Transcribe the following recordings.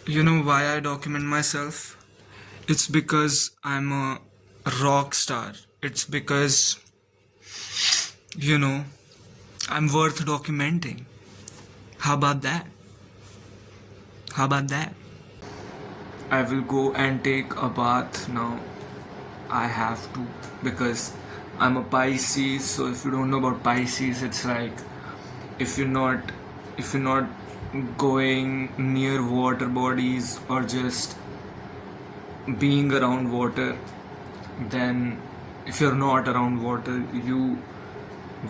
You know why I document myself? It's because I'm a rock star. It's because, you know, I'm worth documenting. How about that? How about that? I will go and take a bath now. I have to because I'm a Pisces. So if you don't know about Pisces, it's like if you're not if you're not going near water bodies or just being around water, then if you're not around water, you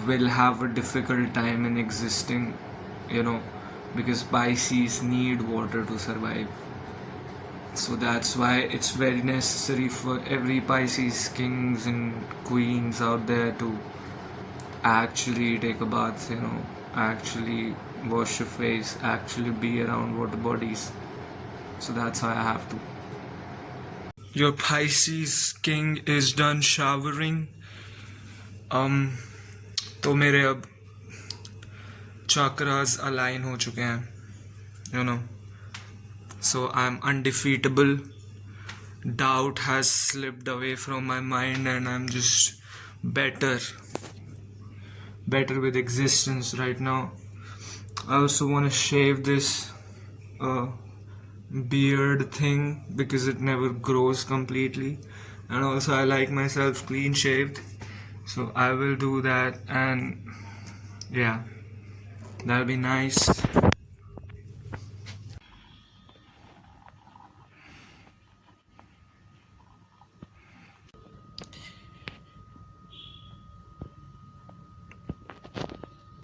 will have a difficult time in existing, you know, because Pisces need water to survive. So that's why it's very necessary for every Pisces kings and queens out there to actually take a bath, actually wash your face, actually be around water bodies. So that's how I have to. Your Pisces king is done showering. तो मेरे अब chakras align हो चुके हैं, you know. So I'm undefeatable. Doubt has slipped away from my mind and I'm just better better with existence right now. I also want to shave this uh, beard thing because it never grows completely, and also I like myself clean shaved, so I will do that, and yeah, that'll be nice.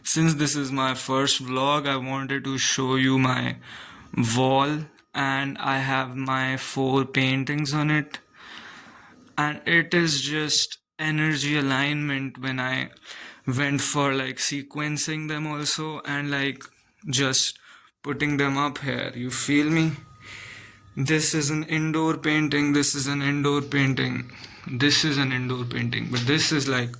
Since this is my first vlog, I wanted to show you my wall, and I have my 4 paintings on it, and it is just energy alignment when I went for like sequencing them also and like just putting them up here. You feel me? This is an indoor painting, this is an indoor painting, this is an indoor painting, but this is like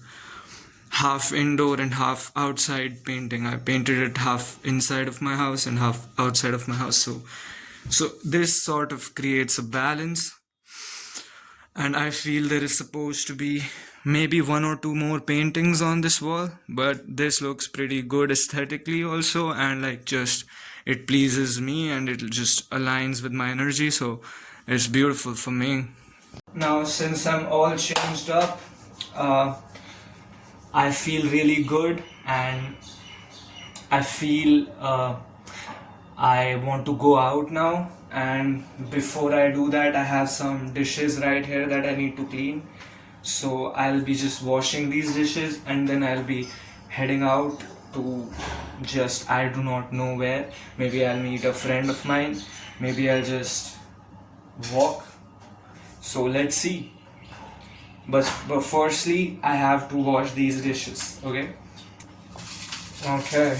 half indoor and half outside painting. I painted it half inside of my house and half outside of my house. So this sort of creates a balance, and I feel there is supposed to be maybe 1 or 2 more paintings on this wall, but this looks pretty good aesthetically also, and like just it pleases me and it just aligns with my energy, so it's beautiful for me. Now since I'm all changed up, uh, I feel really good, and I feel I want to go out now. And before I do that, I have some dishes right here that I need to clean. So I'll be just washing these dishes and then I'll be heading out to just I do not know where. Maybe I'll meet a friend of mine. Maybe I'll just walk. So let's see. But firstly, I have to wash these dishes. Okay. Okay.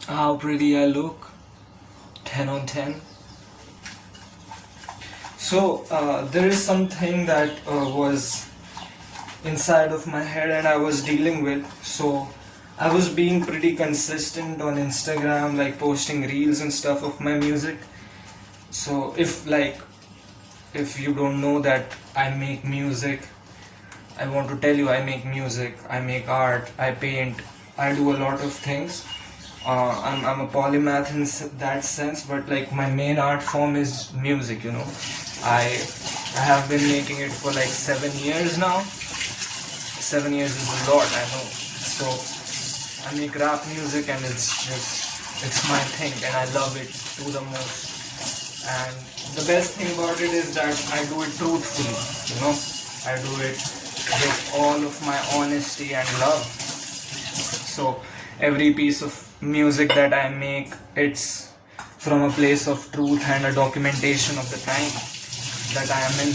How pretty I look. 10 on 10. So there is something that was inside of my head and I was dealing with. So I was being pretty consistent on Instagram, like posting reels and stuff of my music. So if you don't know that I make music, I want to tell you I make music, I make art, I paint, I do a lot of things. I'm a polymath in that sense, but like my main art form is music, you know. I I have been making it for like 7 years now. 7 years is a lot, I know. So I make rap music and it's my thing and I love it to the most. And the best thing about it is that I do it truthfully, you know. I do it with all of my honesty and love. So every piece of music that I make, it's from a place of truth and a documentation of the time that I am in.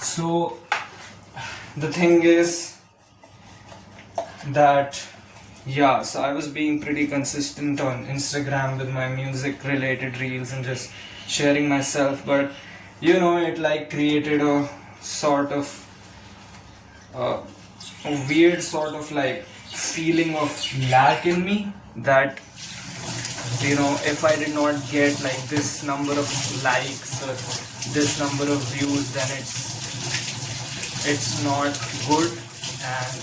So the thing is that Yeah, so I was being pretty consistent on Instagram with my music related reels and just sharing myself, but it like created a sort of uh, a weird sort of like feeling of lack in me that if I did not get like this number of likes or this number of views, then it's not good. And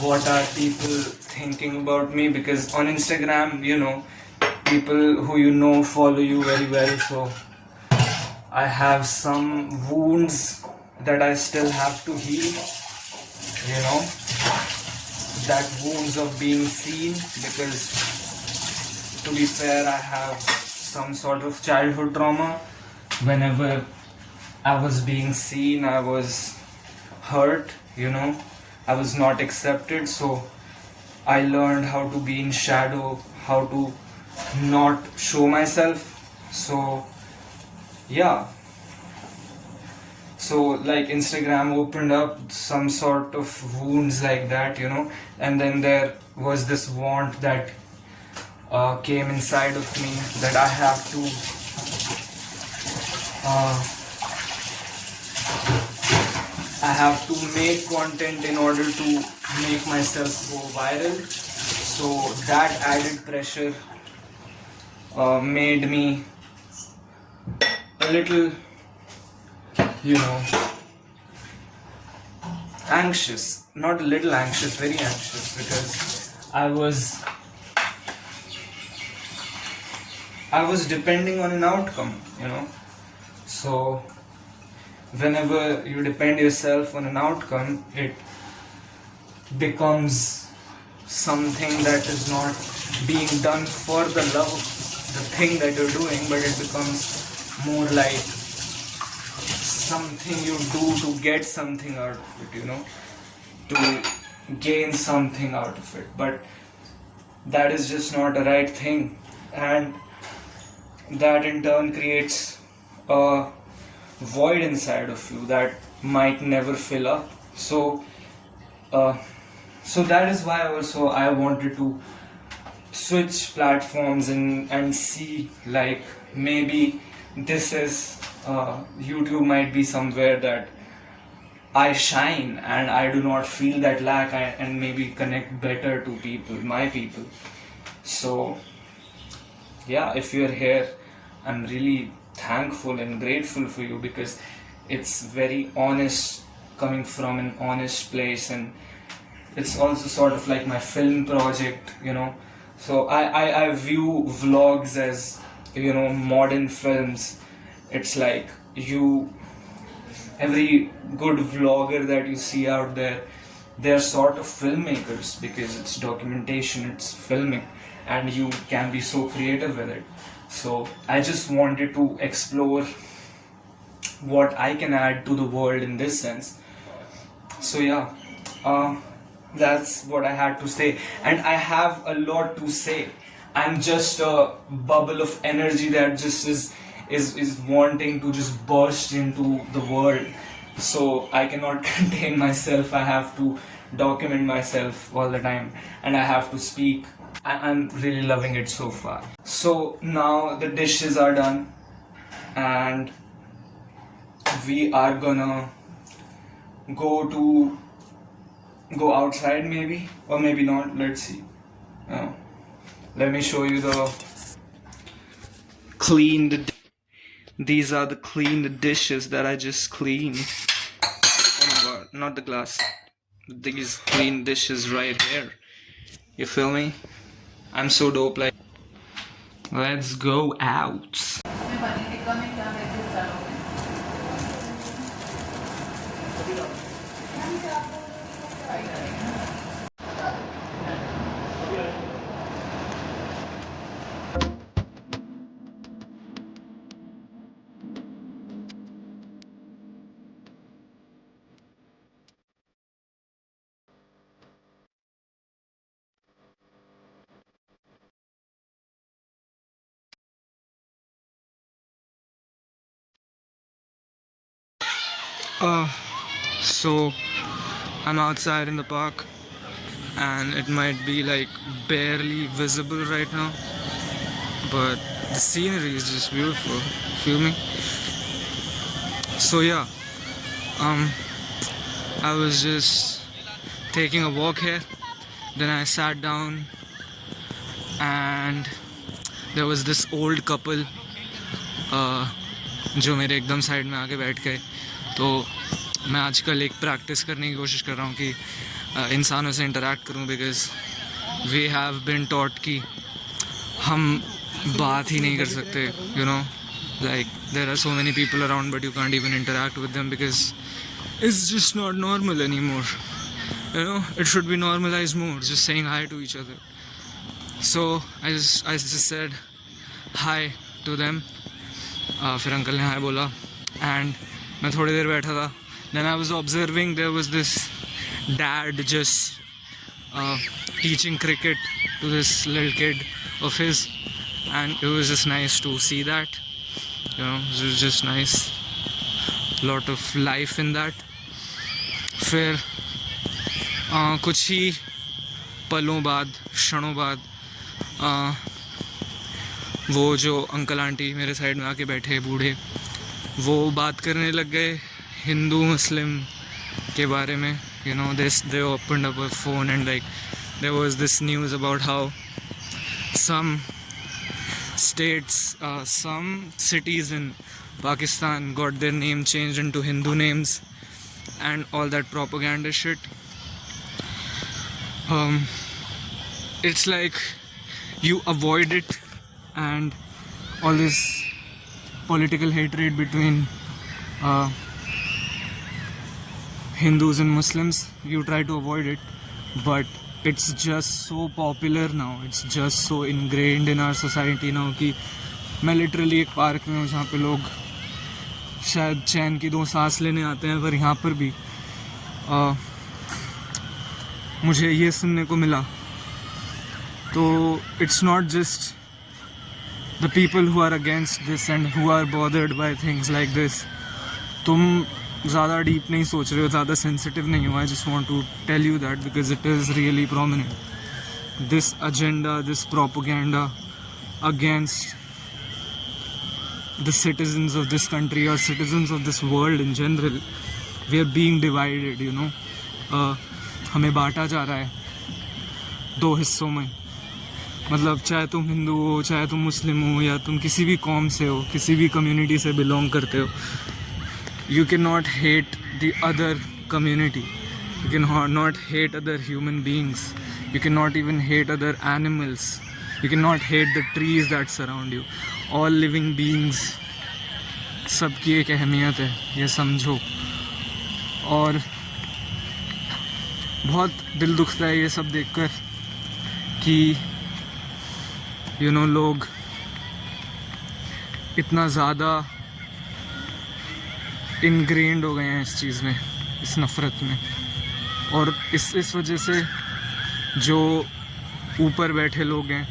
what are people thinking about me? Because on Instagram, people who follow you very well. So I have some wounds that I still have to heal. You know, that wounds of being seen, because to be fair, I have some sort of childhood trauma. Whenever I was being seen, I was hurt, I was not accepted. So I learned how to be in shadow, how to not show myself. So, yeah. So, like, Instagram opened up some sort of wounds like that, and then there was this want that came inside of me that uh, I have to make content in order to make myself go viral. So that added pressure made me a little, you know, anxious. Not a little anxious, very anxious, because I was depending on an outcome, So whenever you depend yourself on an outcome, it becomes something that is not being done for the love of the thing that you're doing, but it becomes more like something you do to get something out of it, to gain something out of it. But that is just not a right thing, and that in turn creates a void inside of you that might never fill up. Uh, so that is why also I wanted to switch platforms and see, like, maybe this is YouTube might be somewhere that I shine and I do not feel that lack, and maybe connect better to people, my people. So yeah, if you're here, I'm really thankful and grateful for you, because it's very honest, coming from an honest place. And it's also sort of like my film project, so I view vlogs as, modern films. It's like, every good vlogger that you see out there, they're sort of filmmakers, because it's documentation, it's filming, and you can be so creative with it. So I just wanted to explore what I can add to the world in this sense. So yeah, uh, that's what I had to say, and I have a lot to say. I'm just a bubble of energy that just is wanting to just burst into the world. So I cannot contain myself. I have to document myself all the time, and I have to speak. I'm really loving it so far. So now the dishes are done, and we are gonna go to go outside, maybe, or maybe not. Let's see. Uh, Let me show you the cleaned. These are the cleaned dishes that I just cleaned. Oh my god, not the glass. These clean dishes right here. You feel me? I'm so dope. Like, let's go out. So I'm outside in the park, and it might be like barely visible right now, but the scenery is just beautiful. Feel me? So yeah, I was just taking a walk here, then I sat down and there was this old couple जो मेरे एकदम side में आके बैठ गए. तो मैं आजकल एक प्रैक्टिस करने की कोशिश कर रहा हूँ कि इंसानों से इंटरेक्ट करूँ, because we have been taught कि हम बात ही नहीं कर सकते. You know, like there are so many people around but you can't even interact with them because it's just not normal anymore. You know, it should be normalized more, just saying hi to each other. So I just said hi to them. फिर uncle ने हाय बोला and मैं थोड़ी देर बैठा था. Then I was observing there was this dad just teaching cricket to this little kid of his, and it was just nice to see that. You know, it was just nice, lot of life in that. फिर कुछ ही पलों बाद, क्षणों बाद वो जो uncle aunty मेरे side में आके बैठे बूढ़े, वो बात करने लग गए हिंदू मुस्लिम के बारे में. You know, they opened up a phone and like there was this news about how some states, some cities in Pakistan got their name changed into Hindu names and all that propaganda shit. It's like you avoid it, and all this political hatred between Hindus and Muslims, you try to avoid it, but it's just so popular now, it's just so ingrained in our society now कि मैं literally एक park में हूँ जहाँ पे लोग शायद चैन की 2 सांस लेने आते हैं, पर यहाँ पर भी मुझे ये सुनने को मिला. तो it's not just the people who are against this and who are bothered by things like this. तुम ज़्यादा डीप नहीं सोच रहे हो, ज़्यादा सेंसिटिव नहीं हो. I just want to tell you that because it is really prominent. This agenda, this propaganda against the citizens of this country or citizens of this world in general, we are being divided, you know. हमें बांटा जा रहा है 2 हिस्सों में. मतलब चाहे तुम हिंदू हो, चाहे तुम मुस्लिम हो, या तुम किसी भी कौम से हो, किसी भी कम्युनिटी से बिलोंग करते हो, you cannot hate the other community. You cannot hate other human beings. You cannot even hate other animals. You cannot hate the trees that surround you. All living beings, सबकी एक अहमियत है, ये समझो. और बहुत दिल दुखता है ये सब देखकर कि you know, लोग इतना ज़्यादा इनग्रेंड हो गए हैं इस चीज़ में, इस नफ़रत में. और इस वजह से जो ऊपर बैठे लोग हैं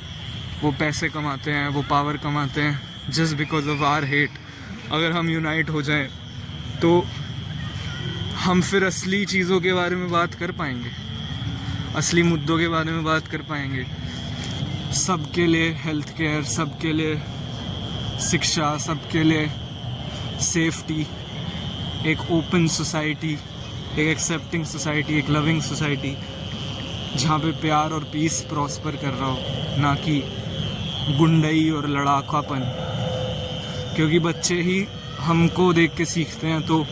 वो पैसे कमाते हैं, वो पावर कमाते हैं, just because of our hate. अगर हम यूनाइट हो जाएं तो हम फिर असली चीज़ों के बारे में बात कर पाएंगे, असली मुद्दों के बारे में बात कर पाएंगे. सबके लिए हेल्थ केयर, सबके लिए शिक्षा, सबके लिए सेफ्टी, एक ओपन सोसाइटी, एक एक्सेप्टिंग सोसाइटी, एक लविंग सोसाइटी जहाँ पे प्यार और पीस प्रॉस्पर कर रहा हो, ना कि गुंडई और लड़ाकापन. क्योंकि बच्चे ही हमको देख के सीखते हैं, तो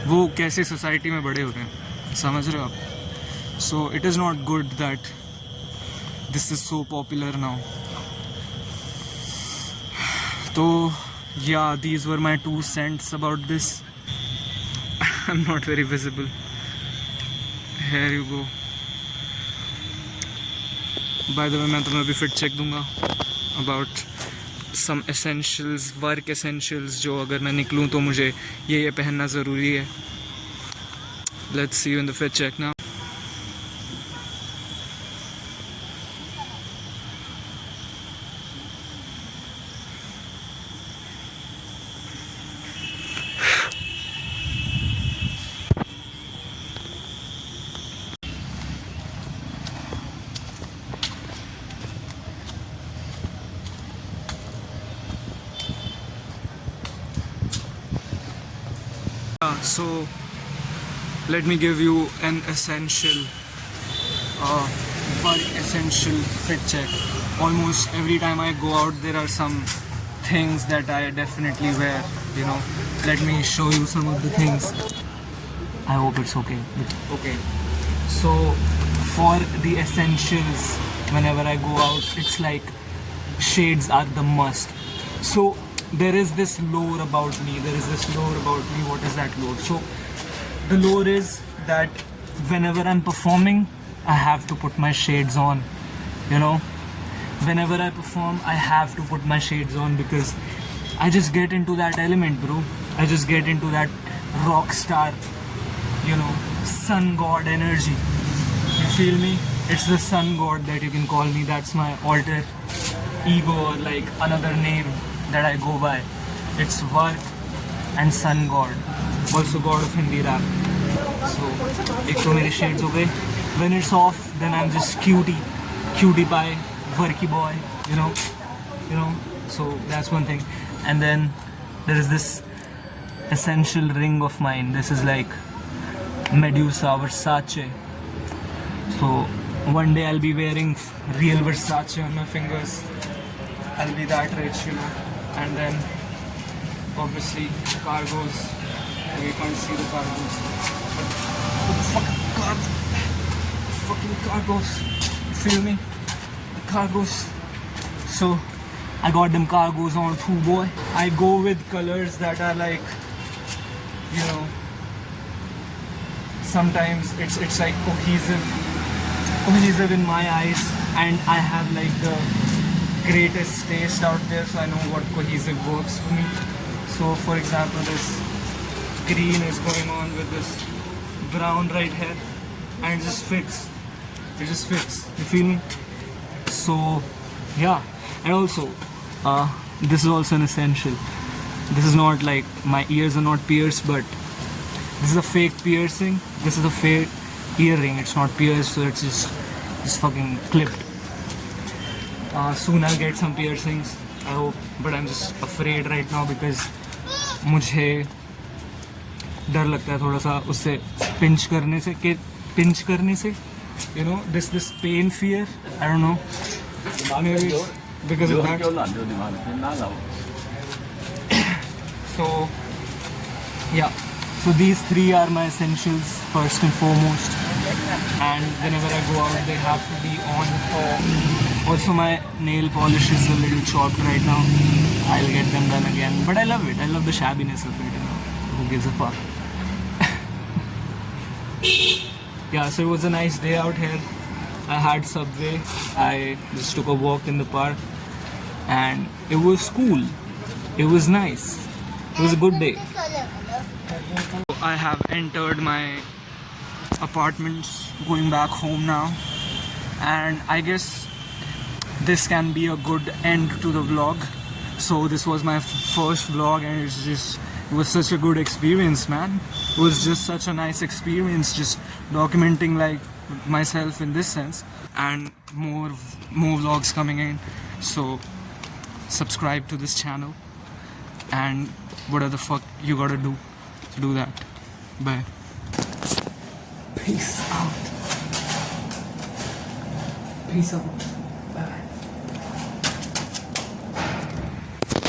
वो कैसे सोसाइटी में बड़े हो रहे हैं, समझ रहे हो आप. So it is not good that this is so popular now. तो yeah, these were my 2 cents about this. I'm not very visible. Here you go. By the way, मैं तुम्हें अभी फिर चेक दूंगा about some essentials, work essentials, जो अगर मैं निकलूँ तो मुझे ये पहनना ज़रूरी है. Let's see you in the fit check now. So let me give you an essential essential fit check. Almost every time I go out there are some things that I definitely wear, you know. Let me show you some of the things. I hope it's okay. Okay. So for the essentials, whenever I go out, it's like shades are the must. So there is this lore about me. What is that lore? So the lore is that whenever I'm performing, I have to put my shades on. You know, whenever I perform, I have to put my shades on because I just get into that element, bro. I just get into that rock star, you know, sun god energy. You feel me? It's the sun god that you can call me. That's my alter ego, or like another name that I go by. It's Vark and sun god, also god of Hindi rap. So एक तो मेरे shades हो गए. When it's off, then I'm just cutie pie, Varky boy, you know. So that's one thing. And then there is this essential ring of mine. This is like Medusa Versace. So one day I'll be wearing real Versace on my fingers. I'll be that rich, you know. And then obviously cargos. You can't see the cargos. But fucking cargos. You feel me? The cargos. So I got them cargos on too, boy. I go with colors that are like, you know, sometimes it's like cohesive in my eyes, and I have like the greatest taste out there, so I know what cohesive works for me. So for example, this green is going on with this brown right here, and it just fits. You feel me? So yeah. And also this is also an essential. This is not like, my ears are not pierced, but this is a fake piercing. This is a fake earring. It's not pierced, so it's just fucking clipped. Soon I'll get some piercings, I hope, but I'm just afraid right now because मुझे डर लगता है थोड़ा सा उससे pinch करने से, you know, this pain fear. I don't know, maybe because of that. So yeah, so these three are my essentials first and foremost, and whenever I go out they have to be on. Also my nail polish is a little chopped right now. I'll get them done again, but I love it. I love the shabbiness of it, you know. Who gives a fuck? Yeah, so it was a nice day out here. I had Subway. I just took a walk in the park, and it was cool. It was nice. It was a good day. I have entered my apartment, going back home now, and I guess this can be a good end to the vlog. So this was my first vlog, and it was such a good experience, man. It was just such a nice experience, just documenting like myself in this sense, and more vlogs coming in. So subscribe to this channel, and whatever the fuck you gotta do that. Bye. Peace out.